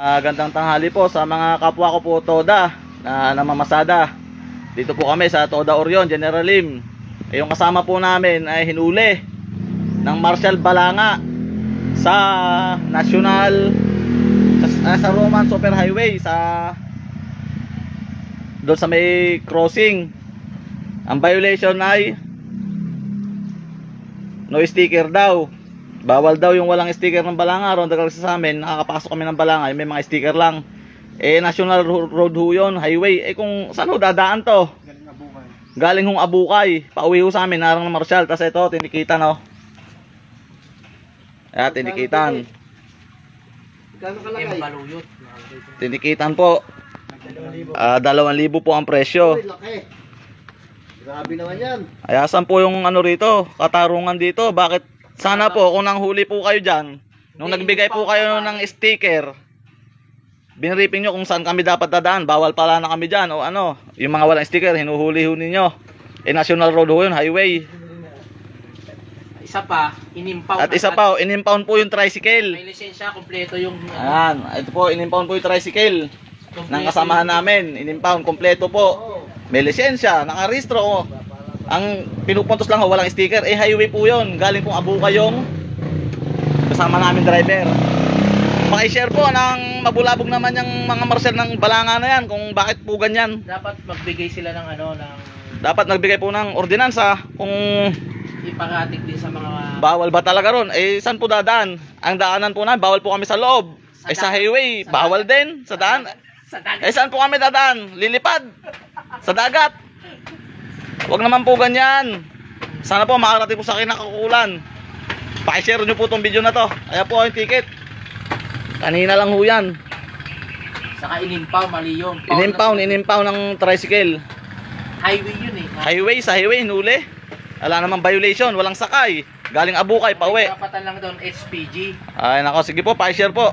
Gandang tanghali po sa mga kapwa ko po Toda na namamasada. Dito po kami sa Toda Orion, General Lim. Yung kasama po namin ay hinuli ng Marshal Balanga sa National sa Roman Super Highway doon sa may crossing. Ang violation ay no sticker daw. Bawal daw yung walang sticker ng Balanga. Ronda kasi sa amin, nakakapasok kami ng Balanga, may mga sticker lang. National road ho yun, highway. Kung saan ho dadaan to? Galing hong Abukay. Pauwi ho sa amin, narang ng Marshal. Tapos ito, tinikitan ho. Tinikitan. Tinikitan po. 2,000 po ang presyo. Grabe naman yan. Ayasan po yung ano rito, katarungan dito. Bakit? Sana po kung nanghuli po kayo dyan, nung nagbigay po kayo ng sticker, binriping nyo kung saan kami dapat dadaan. Bawal pala na kami dyan o ano. Yung mga walang sticker, hinuhuli ho ninyo. National road ho yun, highway. Isa pa, inimpound. At isa pa, inimpound po yung tricycle. May lisensya, kompleto yung... Ayan, ito po, inimpound po yung tricycle ng kasamahan namin. Inimpound, kompleto po. May lisensya, nakarehistro ko. Ang pinupuntos lang ho, walang sticker. Highway po yun. Galing pong Abukay yung kasama namin driver. Paki-share po ng mabulabog naman yung mga marshal ng Balanga na yan kung bakit po ganyan. Dapat magbigay sila ng ano, ng... Dapat nagbigay po ng ordinansa kung ipangatik din sa mga... bawal ba talaga ron. Saan po dadaan? Ang daanan po namin, bawal po kami sa loob. Sa highway, bawal din. Sa daan. Sa dagat. Saan po kami dadaan? Lilipad. Sa dagat. Huwag naman po ganyan. Sana po makarating po sa akin nakakulan. Paki-share nyo po itong video na to. Ayan po yung ticket. Kanina lang ho yan. Saka inimpound, mali yun. Inimpound ng tricycle. Highway yun eh. Highway, sa highway, hinuli. Wala namang violation, walang sakay. Galing Abukay, pauwi. Kapatan lang doon, SPG. Ay nako, sige po, paki-share po.